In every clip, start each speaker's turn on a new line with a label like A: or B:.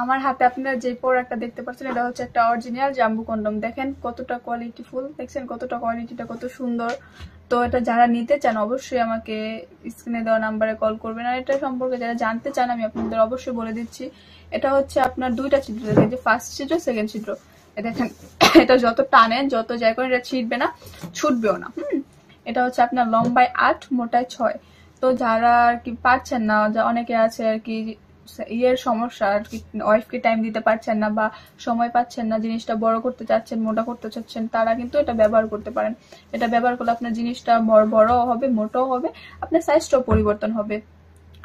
A: আমার হাতে আপনারা যে প্রোডাক্টটা দেখতে পাচ্ছেন এটা হচ্ছে একটা অরিজিনাল জাম্বু কন্ডম। দেখেন কতটা কোয়ালিটিফুল, দেখছেন কতটা কোয়ালিটিটা কত সুন্দর। তো এটা যারা নিতে চান অবশ্যই আমাকে স্ক্রিনে দেওয়া নাম্বারে কল করবেন। আর এটা সম্পর্কে যারা জানতে চান আমি আপনাদের অবশ্যই বলে দিচ্ছি। এটা হচ্ছে আপনার দুইটা ছিদ্র, দেখেন যে ফার্স্ট ছিদ্র সেকেন্ড ছিদ্র। দেখেন এটা যত টানেন যত যাই করেন এটা ছিটবে না, ছুটবেও না। এটা হচ্ছে আপনার লম্বায় 8 মোটায় 6। তো যারা আর কি পারছেন না, অনেকে আছে আর কি ইয়ের সমস্যা আর কি, ওয়াইফকে টাইম দিতে পারছেন না বা সময় পাচ্ছেন না, জিনিসটা বড় করতে চাচ্ছেন, মোটা করতে চাচ্ছেন, তারা কিন্তু এটা ব্যবহার করতে পারেন। এটা ব্যবহার করলে আপনার জিনিসটা বড় হবে, মোটাও হবে, আপনার সাইজটাও পরিবর্তন হবে।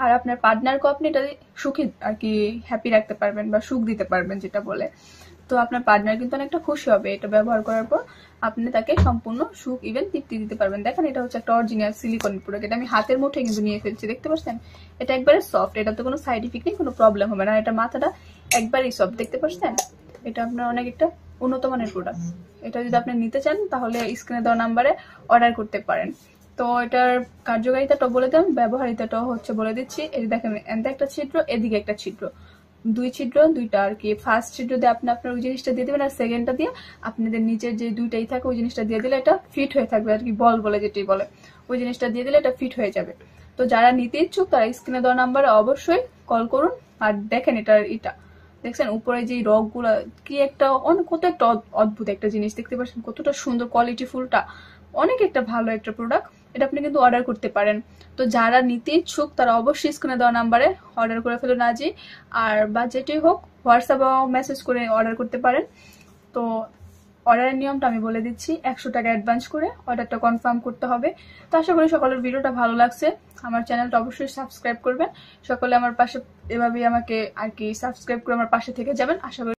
A: আর আপনার পার্টনারকেও আপনি এটা সুখী আর কি হ্যাপি রাখতে পারবেন বা সুখ দিতে পারবেন যেটা বলে। তো আপনার পার্টনার কিন্তু অনেকটা খুশি হবে এটা ব্যবহার করার পর। আপনি তাকে সম্পূর্ণ সুখ ইভেন তৃপ্তি দিতে পারবেন। দেখেন এটা হচ্ছে একটা অরিজিনাল সিলিকন প্রোডাক্ট। এটা আমি হাতের মুঠে কিন্তু নিয়ে ফেলছি, দেখতে পাচ্ছেন এটা একবারে সফট, এটা তো কোনো সাইড ইফেক্ট নেই, কোনো প্রবলেম হবে না। এটা মাথাটা একবারই সফট, দেখতে পাচ্ছেন। এটা আপনার অনেক একটা উন্নত মানের প্রোডাক্ট। এটা যদি আপনি নিতে চান তাহলে স্ক্রিনে দেওয়া নাম্বারে অর্ডার করতে পারেন। তো এটার কার্যকারিতাটাও বলে দেন, ব্যবহারিতাটাও হচ্ছে বলে দিচ্ছি। এই দেখেন এদিকে একটা ছিদ্র, এদিকে একটা ছিদ্র, দুই ছিদ্র দুইটা আর কি। ফার্স্ট ছিদ্র দিয়ে আপনি আপনার ওই জিনিসটা দিয়ে দেবেন, আর সেকেন্ডটা দিয়ে আপনাদের নিচের যে দুইটাই থাকে ওই জিনিসটা দিয়ে দিলে এটা ফিট হয়ে থাকবে আর কি, বল বলে যেটি বলে, ওই জিনিসটা দিয়ে দিলে এটা ফিট হয়ে যাবে। তো যারা নিতে ইচ্ছুক তারা স্ক্রিনে দেওয়া নাম্বারে অবশ্যই কল করুন। আর দেখেন এটা দেখছেন উপরে যে রক গুলা কি একটা অনেক, কত একটা অদ্ভুত একটা জিনিস, দেখতে পাচ্ছেন কতটা সুন্দর কোয়ালিটি ফুলটা, অনেক একটা ভালো একটা প্রোডাক্ট। এটা আপনি কিন্তু অর্ডার করতে পারেন। তো যারা নিতে ইচ্ছুক তারা অবশ্যই স্ক্রিনে দেওয়া নাম্বারে অর্ডার করে ফেলুন আজই। আর বা যেটি হোক হোয়াটসঅ্যাপে মেসেজ করে অর্ডার করতে পারেন। তো অর্ডারের নিয়মটা আমি বলে দিচ্ছি, 100 টাকা অ্যাডভান্স করে অর্ডারটা কনফার্ম করতে হবে। তো আশা করি সকলের ভিডিওটা ভালো লাগছে। আমার চ্যানেলটা অবশ্যই সাবস্ক্রাইব করবেন। সকলে আমার পাশে এভাবেই আমাকে আর কি সাবস্ক্রাইব করে আমার পাশে থেকে যাবেন, আশা করি।